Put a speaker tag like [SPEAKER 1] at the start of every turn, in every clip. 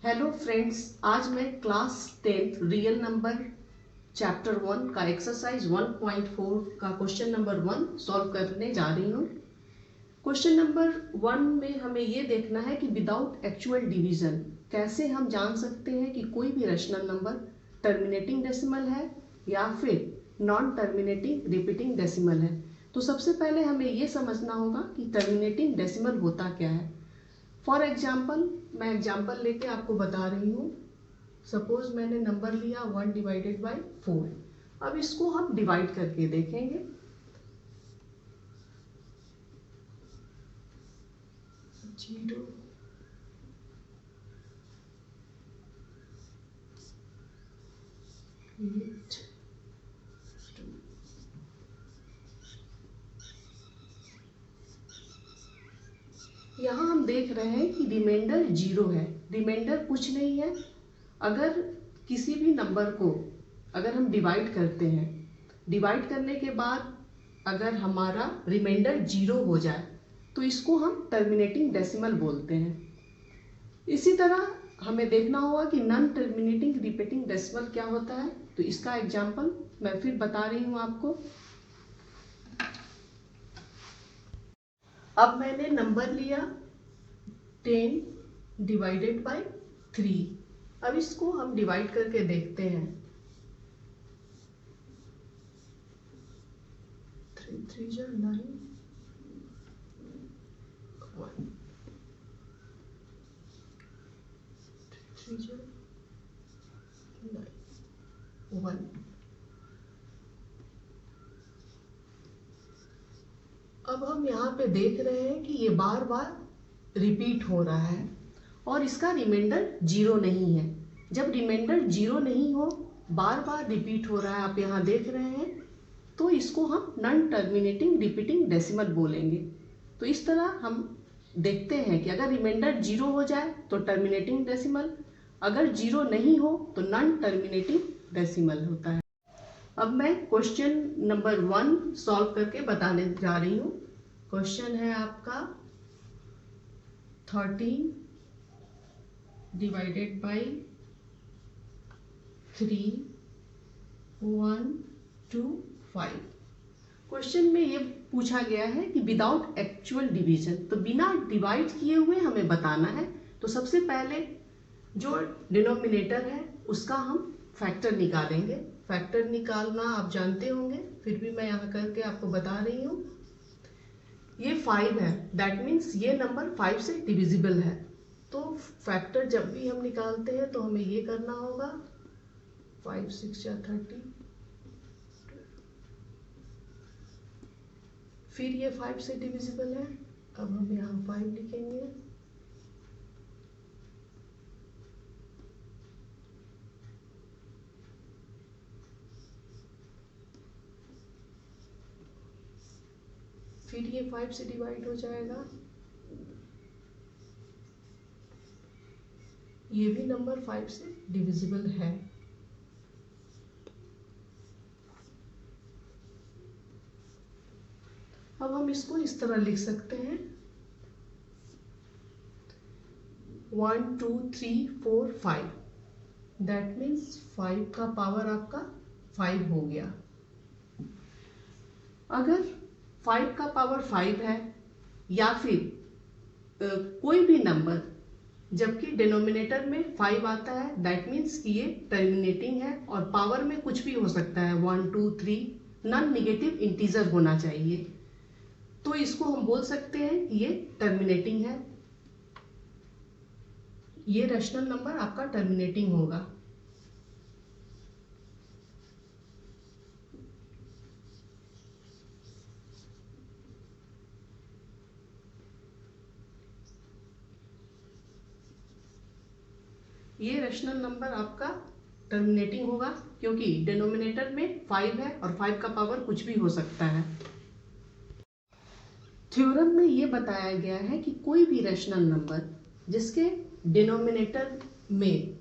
[SPEAKER 1] Hello friends, आज मैं class 10 real number chapter 1 का एक्सरसाइज 1.4 का क्वेश्चन नंबर 1 सॉल्व करने जा रही हूँ। क्वेश्चन नंबर 1 में हमें ये देखना है कि विदाउट एक्चुअल डिवीजन कैसे हम जान सकते हैं कि कोई भी रेशनल नंबर टर्मिनेटिंग डेसिमल है या फिर नॉन टर्मिनेटिंग रिपीटिंग डेसिमल है। तो सबसे पहले हमें ये समझना होगा कि टर्मिनेटिंग डेसिमल होता क्या है। फॉर एग्जाम्पल, मैं एग्जाम्पल लेके आपको बता रही हूँ। सपोज मैंने नंबर लिया 1/4। अब इसको हम डिवाइड करके देखेंगे। जीरो, एट, यहाँ हम देख रहे हैं कि रिमाइंडर 0 है। रिमाइंडर कुछ नहीं है। अगर किसी भी नंबर को अगर हम डिवाइड करते हैं, डिवाइड करने के बाद अगर हमारा रिमाइंडर 0 हो जाए तो इसको हम टर्मिनेटिंग डेसिमल बोलते हैं। इसी तरह हमें देखना होगा कि नॉन टर्मिनेटिंग रिपीटिंग डेसिमल क्या होता है। तो इसका एग्जाम्पल मैं फिर बता रही हूँ आपको। अब मैंने नंबर लिया 10/3। अब इसको हम डिवाइड करके देखते हैं। 3 3 जा 9, 1 3 जा 9, 1। अब हम यहाँ पे देख रहे हैं कि ये बार बार रिपीट हो रहा है और इसका रिमाइंडर 0 नहीं है। जब रिमाइंडर 0 नहीं हो, बार बार रिपीट हो रहा है, आप यहाँ देख रहे हैं, तो इसको हम नॉन टर्मिनेटिंग रिपीटिंग डेसिमल बोलेंगे। तो इस तरह हम देखते हैं कि अगर रिमाइंडर 0 हो जाए तो टर्मिनेटिंग डेसिमल, अगर 0 नहीं हो तो नॉन टर्मिनेटिंग डेसिमल होता है। अब मैं क्वेश्चन नंबर 1 सॉल्व करके बताने जा रही हूँ। क्वेश्चन है आपका 13/3 1 2 5। क्वेश्चन में ये पूछा गया है कि विदाउट एक्चुअल डिवीजन, तो बिना डिवाइड किए हुए हमें बताना है। तो सबसे पहले जो डिनोमिनेटर है उसका हम फैक्टर निकालेंगे। फैक्टर निकालना आप जानते होंगे, फिर भी मैं यहाँ करके आपको बता रही हूँ। ये 5 है, दैट मीन्स ये नंबर 5 से डिविजिबल है। तो फैक्टर जब भी हम निकालते हैं तो हमें ये करना होगा 5 6 या 30, फिर ये 5 से डिविजिबल है। अब हम यहाँ 5 लिखेंगे। फिर ये 5 से डिवाइड हो जाएगा। ये भी नंबर 5 से डिविजिबल है। अब हम इसको इस तरह लिख सकते हैं 1 2 3 4 5। दैट मीन्स 5 का पावर आपका 5 हो गया। अगर 5 का पावर 5 है या फिर कोई भी नंबर जबकि डिनोमिनेटर में 5 आता है, दैट मीन्स कि ये टर्मिनेटिंग है और पावर में कुछ भी हो सकता है, 1 2 3, नॉन नेगेटिव इंटीजर होना चाहिए। तो इसको हम बोल सकते हैं कि ये टर्मिनेटिंग है। ये रैशनल नंबर आपका टर्मिनेटिंग होगा। ये रैशनल नंबर आपका टर्मिनेटिंग होगा क्योंकि डिनोमिनेटर में 5 है और 5 का पावर कुछ भी हो सकता है। थ्योरम में ये बताया गया है कि कोई भी रैशनल नंबर जिसके डिनोमिनेटर में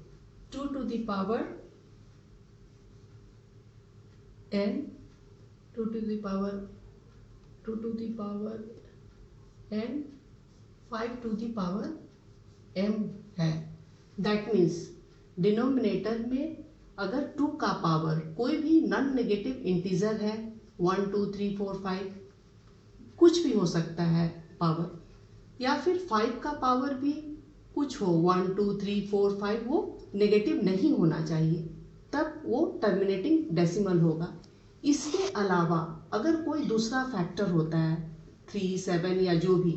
[SPEAKER 1] 2 to the power n, 2 to the power n, 5 to the power m है, दैट मीन्स डिनोमिनेटर में अगर 2 का पावर कोई भी नॉन नेगेटिव इंटीजर है, 1 2 3 4 5 कुछ भी हो सकता है पावर, या फिर 5 का पावर भी कुछ हो, 1 2 3 4 5, वो नेगेटिव नहीं होना चाहिए, तब वो टर्मिनेटिंग डेसिमल होगा। इसके अलावा अगर कोई दूसरा फैक्टर होता है 3 7 या जो भी,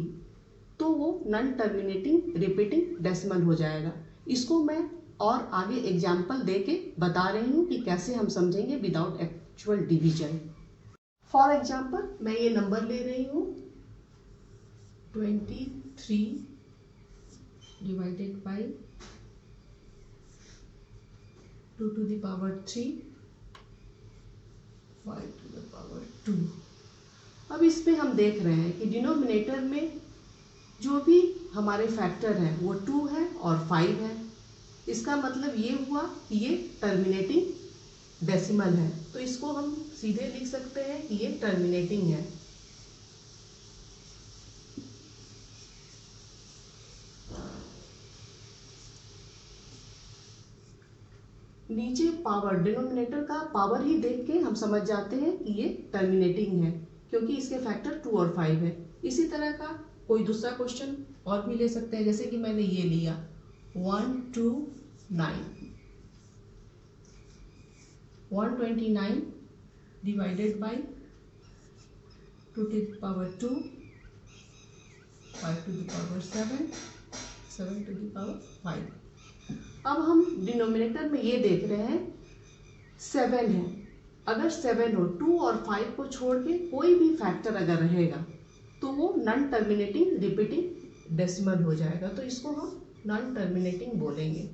[SPEAKER 1] तो वो नॉन टर्मिनेटिंग रिपीटिंग डेसिमल हो जाएगा। इसको मैं और आगे एग्जाम्पल दे के बता रही हूँ कि कैसे हम समझेंगे without actual division. For example मैं ये नंबर ले रही हूँ 23 divided by 2 to the power 3 5 to the power 2। अब इस पे हम देख रहे हैं कि डिनोमिनेटर में जो भी हमारे फैक्टर हैं वो 2 है और 5 है। इसका मतलब ये हुआ कि ये टर्मिनेटिंग डेसिमल है, तो इसको हम सीधे लिख सकते हैं कि ये टर्मिनेटिंग है। नीचे पावर, डिनोमिनेटर का पावर ही देख के हम समझ जाते हैं कि ये टर्मिनेटिंग है, क्योंकि इसके फैक्टर 2 और 5 है। इसी तरह का कोई दूसरा क्वेश्चन और भी ले सकते हैं, जैसे कि मैंने ये लिया 129 divided by 2 to the power 2 5 to the power 7 7 to the power 5। अब हम डिनोमिनेटर में ये देख रहे हैं 7 है। अगर 7 हो, 2 और 5 को छोड़ के कोई भी फैक्टर अगर रहेगा तो वो नॉन टर्मिनेटिंग रिपीटिंग डेसिमल हो जाएगा, तो इसको हम नॉन टर्मिनेटिंग बोलेंगे।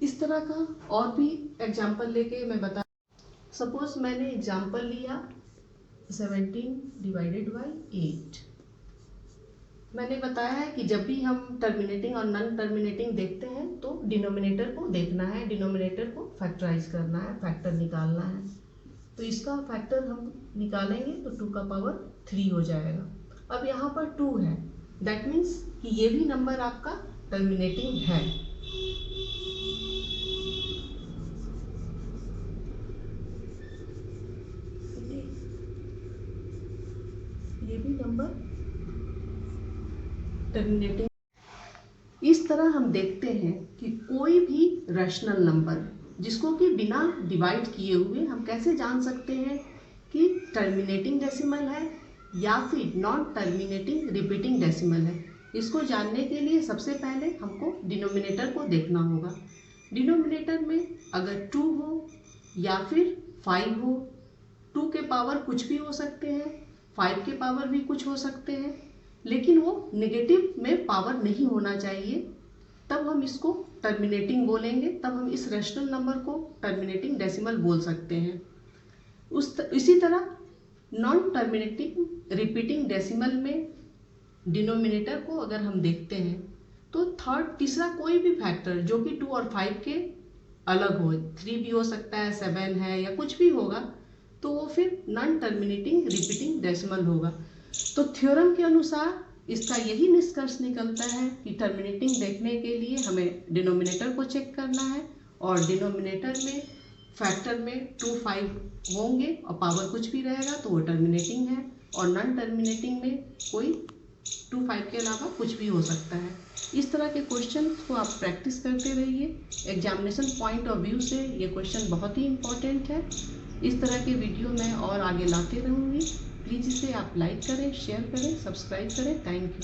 [SPEAKER 1] इस तरह का और भी एग्जाम्पल लेके मैं बता, सपोज मैंने एग्जाम्पल लिया 17 डिवाइडेड बाई 8। मैंने बताया है कि जब भी हम टर्मिनेटिंग और नॉन टर्मिनेटिंग देखते हैं तो डिनोमिनेटर को देखना है, डिनोमिनेटर को फैक्टराइज करना है, फैक्टर निकालना है। तो इसका फैक्टर हम निकालेंगे तो 2 का पावर 3 हो जाएगा। अब यहाँ पर 2 है, दैट मीन्स कि ये भी नंबर आपका टर्मिनेटिंग है। ये भी नंबर टर्मिनेटिंग। इस तरह हम देखते हैं कि कोई भी रैशनल नंबर जिसको कि बिना डिवाइड किए हुए हम कैसे जान सकते हैं कि टर्मिनेटिंग डेसिमल है या फिर नॉन टर्मिनेटिंग रिपीटिंग डेसिमल है। इसको जानने के लिए सबसे पहले हमको डिनोमिनेटर को देखना होगा। डिनोमिनेटर में अगर 2 हो या फिर 5 हो, 2 के पावर कुछ भी हो सकते हैं, 5 के पावर भी कुछ हो सकते हैं, लेकिन वो नेगेटिव में पावर नहीं होना चाहिए, तब हम इसको टर्मिनेटिंग बोलेंगे। तब हम इस रैशनल नंबर को टर्मिनेटिंग डेसिमल बोल सकते हैं। इसी तरह नॉन टर्मिनेटिंग रिपीटिंग डेसिमल में डिनोमिनेटर को अगर हम देखते हैं तो तीसरा कोई भी फैक्टर जो कि 2 और 5 के अलग हो, 3 भी हो सकता है, 7 है या कुछ भी होगा, तो वो फिर नॉन टर्मिनेटिंग रिपीटिंग डेसिमल होगा। तो थ्योरम के अनुसार इसका यही निष्कर्ष निकलता है कि टर्मिनेटिंग देखने के लिए हमें डिनोमिनेटर को चेक करना है, और डिनोमिनेटर में फैक्टर में 2 5 होंगे और पावर कुछ भी रहेगा तो वो टर्मिनेटिंग है, और नॉन टर्मिनेटिंग में कोई 2 5 के अलावा कुछ भी हो सकता है। इस तरह के क्वेश्चन को आप प्रैक्टिस करते रहिए। एग्जामिनेशन पॉइंट ऑफ व्यू से ये क्वेश्चन बहुत ही इम्पोर्टेंट है। इस तरह के वीडियो मैं और आगे लाते रहूँगी। प्लीज़ इसे आप लाइक करें, शेयर करें, सब्सक्राइब करें। Thank you.